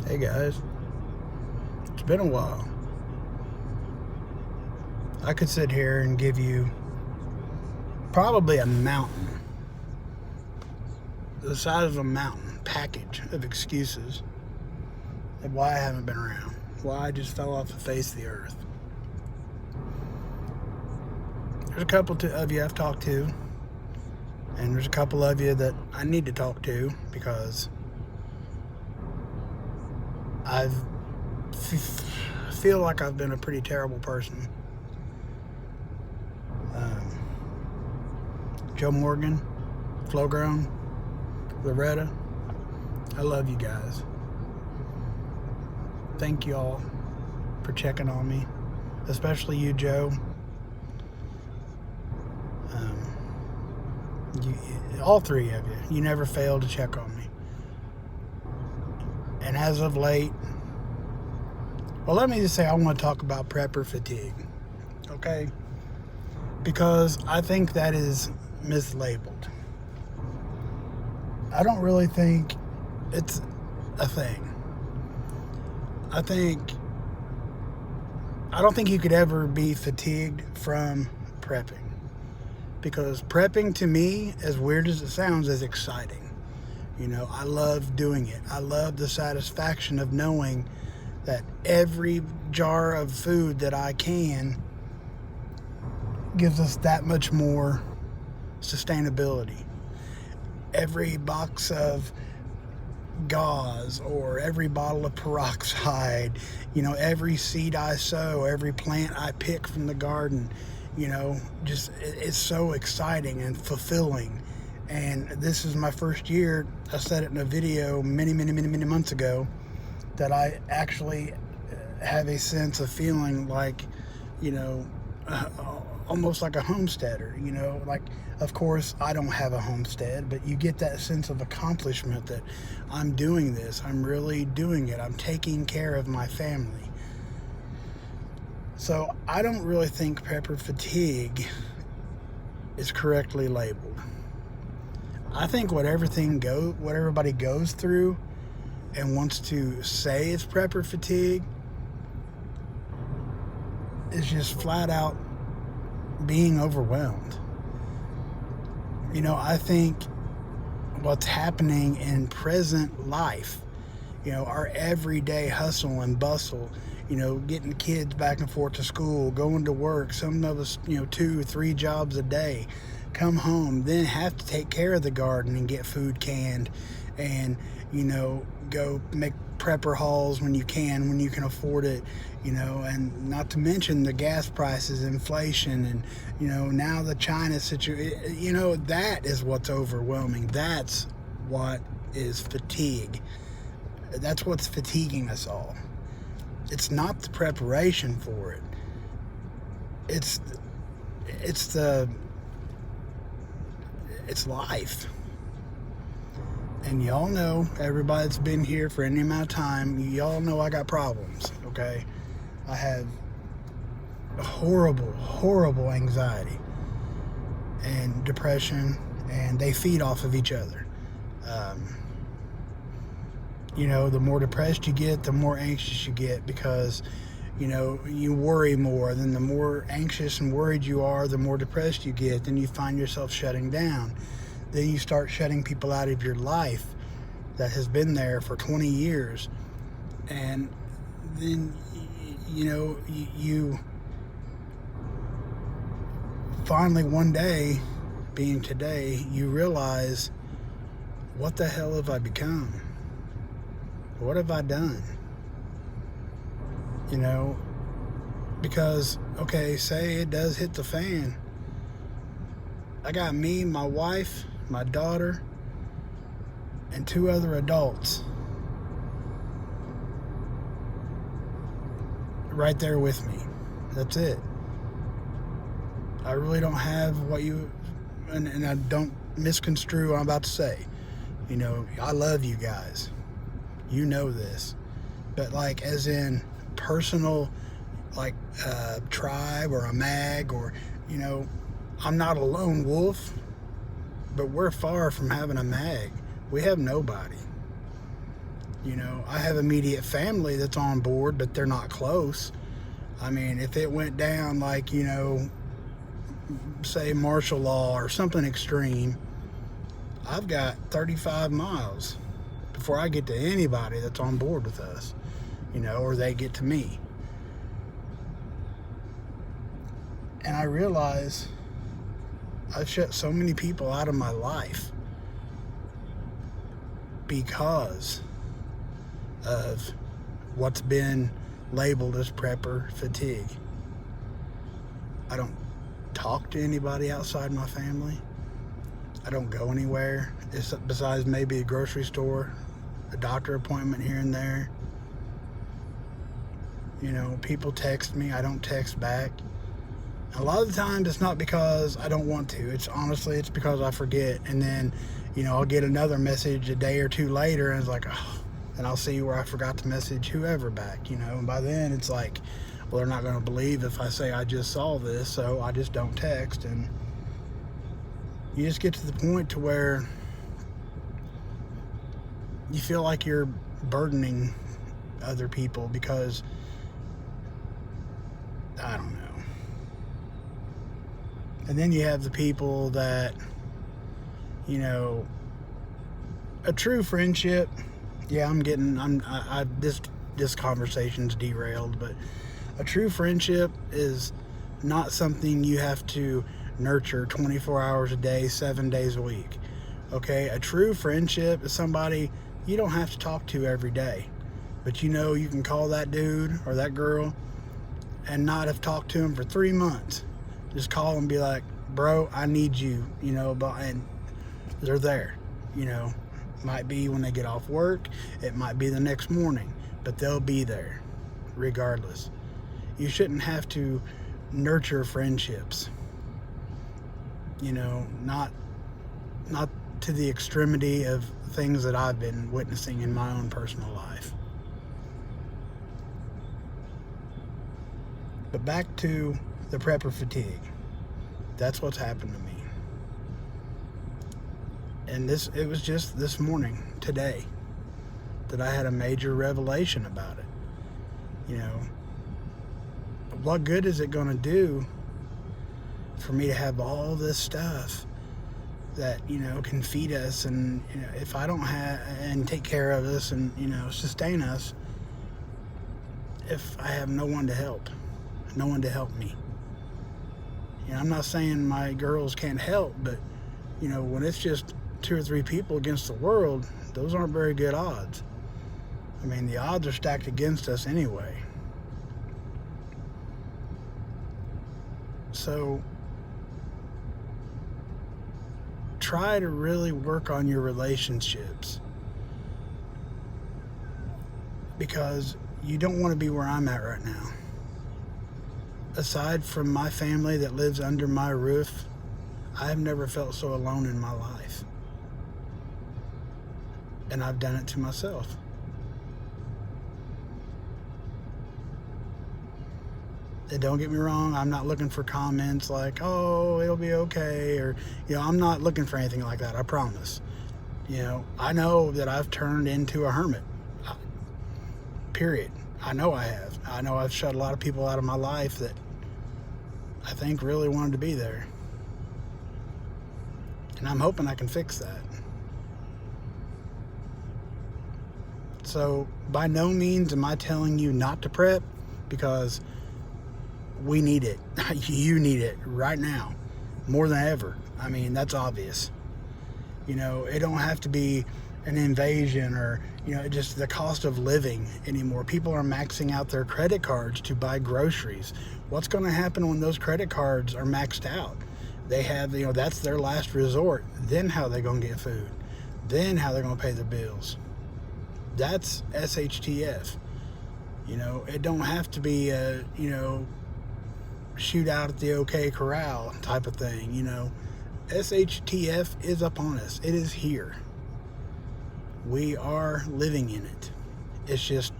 Hey guys, it's been a while. I could sit here and give you probably a mountain, the size of a mountain package of excuses of why I haven't been around, why I just fell off the face of the earth. There's a couple of you I've talked to, and there's a couple of you that I need to talk to because I feel like I've been a pretty terrible person. Joe Morgan, Flowgrown, Loretta, I love you guys. Thank you all for checking on me, especially you, Joe. All three of you, you never fail to check on me. And as of late, well, let me just say I want to talk about prepper fatigue, okay? Because I think that is mislabeled. I don't really think it's a thing. I don't think you could ever be fatigued from prepping. Because prepping to me, as weird as it sounds, is exciting. You know, I love doing it. I love the satisfaction of knowing that every jar of food that I can gives us that much more sustainability. Every box of gauze or every bottle of peroxide, you know, every seed I sow, every plant I pick from the garden, you know, just it's so exciting and fulfilling. And this is my first year. I said it in a video many months ago that I actually have a sense of feeling like, you know, almost like a homesteader, you know, like, of course I don't have a homestead, but you get that sense of accomplishment that I'm doing this, I'm really doing it, I'm taking care of my family. So I don't really think prepper fatigue is correctly labeled. I think what everybody goes through and wants to say it's prepper fatigue is just flat out being overwhelmed. You know, I think what's happening in present life, you know, our everyday hustle and bustle, you know, getting kids back and forth to school, going to work, some of us, you know, 2 or 3 jobs a day, come home, then have to take care of the garden and get food canned and, you know, go make prepper hauls when you can afford it, you know, and not to mention the gas prices, inflation, and, you know, now the China situation, you know, that is what's overwhelming. That's what is fatigue. That's what's fatiguing us all. It's not the preparation for it. It's life. And y'all know, everybody that's been here for any amount of time, y'all know I got problems, okay? I have horrible anxiety and depression, and they feed off of each other. You know, the more depressed you get, the more anxious you get because, you know, you worry more. Then the more anxious and worried you are, the more depressed you get. Then you find yourself shutting down. Then you start shutting people out of your life that has been there for 20 years. And then, you know, you finally one day, being today, you realize, what the hell have I become? What have I done? You know, because, okay, say it does hit the fan. I got me, my wife, my daughter, and 2 other adults right there with me. That's it. I really don't have what you, and I don't misconstrue what I'm about to say. You know, I love you guys. You know this. But like, as in personal, like tribe or a mag, or, you know, I'm not a lone wolf, but we're far from having a mag. We have nobody. You know, I have immediate family that's on board, but they're not close. I mean, if it went down like, you know, say martial law or something extreme, I've got 35 miles before I get to anybody that's on board with us, you know, or they get to me. And I realize I've shut so many people out of my life because of what's been labeled as prepper fatigue. I don't talk to anybody outside my family. I don't go anywhere besides maybe a grocery store, a doctor appointment here and there. You know, people text me, I don't text back. A lot of the times it's not because I don't want to. It's because I forget. And then, you know, I'll get another message a day or two later and it's like, oh, and I'll see where I forgot to message whoever back, you know. And by then it's like, well, they're not going to believe if I say I just saw this, so I just don't text. And you just get to the point to where you feel like you're burdening other people because, I don't know. And then you have the people that, you know, a true friendship. Yeah, this conversation's derailed, but a true friendship is not something you have to nurture 24 hours a day, 7 days a week. Okay, a true friendship is somebody you don't have to talk to every day, but you know you can call that dude or that girl and not have talked to him for 3 months. Just call and be like, bro, I need you, you know, and they're there, you know. Might be when they get off work, it might be the next morning, but they'll be there regardless. You shouldn't have to nurture friendships, you know, not to the extremity of things that I've been witnessing in my own personal life. But back to the prepper fatigue. That's what's happened to me. And it was just this morning, today, that I had a major revelation about it. You know, what good is it going to do for me to have all this stuff that, you know, can feed us, and, you know, if I don't have and take care of us and, you know, sustain us, if I have no one to help me. You know, I'm not saying my girls can't help, but, you know, when it's just 2 or 3 people against the world, those aren't very good odds. I mean, the odds are stacked against us anyway. So try to really work on your relationships, because you don't want to be where I'm at right now. Aside from my family that lives under my roof, I have never felt so alone in my life. And I've done it to myself. And don't get me wrong, I'm not looking for comments like, oh, it'll be okay, or, you know, I'm not looking for anything like that, I promise. You know, I know that I've turned into a hermit. Period. I know I have. I know I've shut a lot of people out of my life that I think really wanted to be there. And I'm hoping I can fix that. So by no means am I telling you not to prep, because we need it. You need it right now, more than ever. I mean, that's obvious. You know, it don't have to be an invasion or, you know, just the cost of living anymore. People are maxing out their credit cards to buy groceries. What's going to happen when those credit cards are maxed out? They have, you know, that's their last resort. Then how are they going to get food? Then how they're going to pay their bills? That's SHTF. You know, it don't have to be a, you know, shoot out at the OK Corral type of thing. You know, SHTF is upon us. It is here. We are living in it. It's just,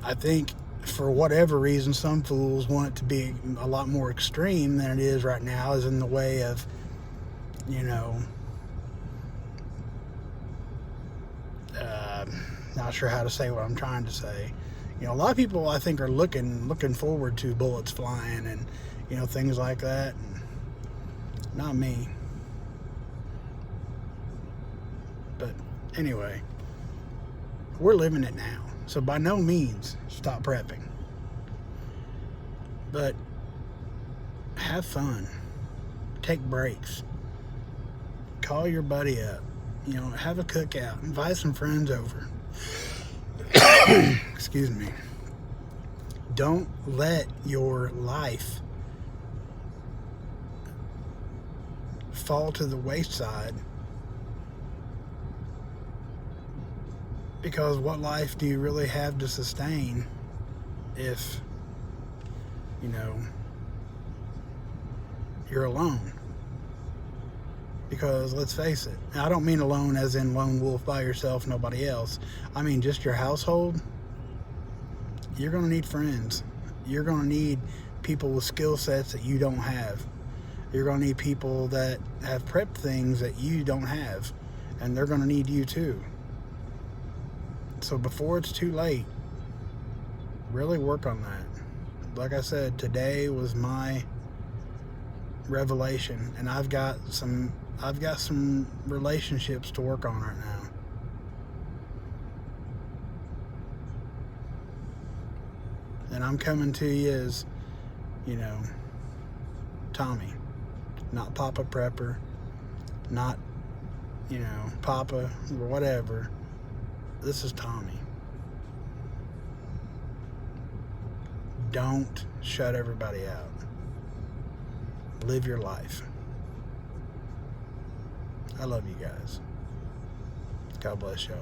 I think, for whatever reason, some fools want it to be a lot more extreme than it is right now, is in the way of, you know, Not sure how to say what I'm trying to say. You know, a lot of people I think are looking forward to bullets flying and, you know, things like that. And not me. But anyway, we're living it now. So by no means stop prepping. But have fun. Take breaks. Call your buddy up. You know, have a cookout. Invite some friends over. Excuse me. Don't let your life fall to the wayside, because what life do you really have to sustain if, you know, you're alone? Because let's face it, I don't mean alone as in lone wolf by yourself, nobody else. I mean just your household. You're going to need friends. You're going to need people with skill sets that you don't have. You're going to need people that have prepped things that you don't have, and they're going to need you too. So before it's too late, really work on that. Like I said, today was my revelation, and I've got some relationships to work on right now. And I'm coming to you as, you know, Tommy, not Papa Prepper, not, you know, Papa or whatever. This is Tommy. Don't shut everybody out. Live your life. I love you guys. God bless y'all.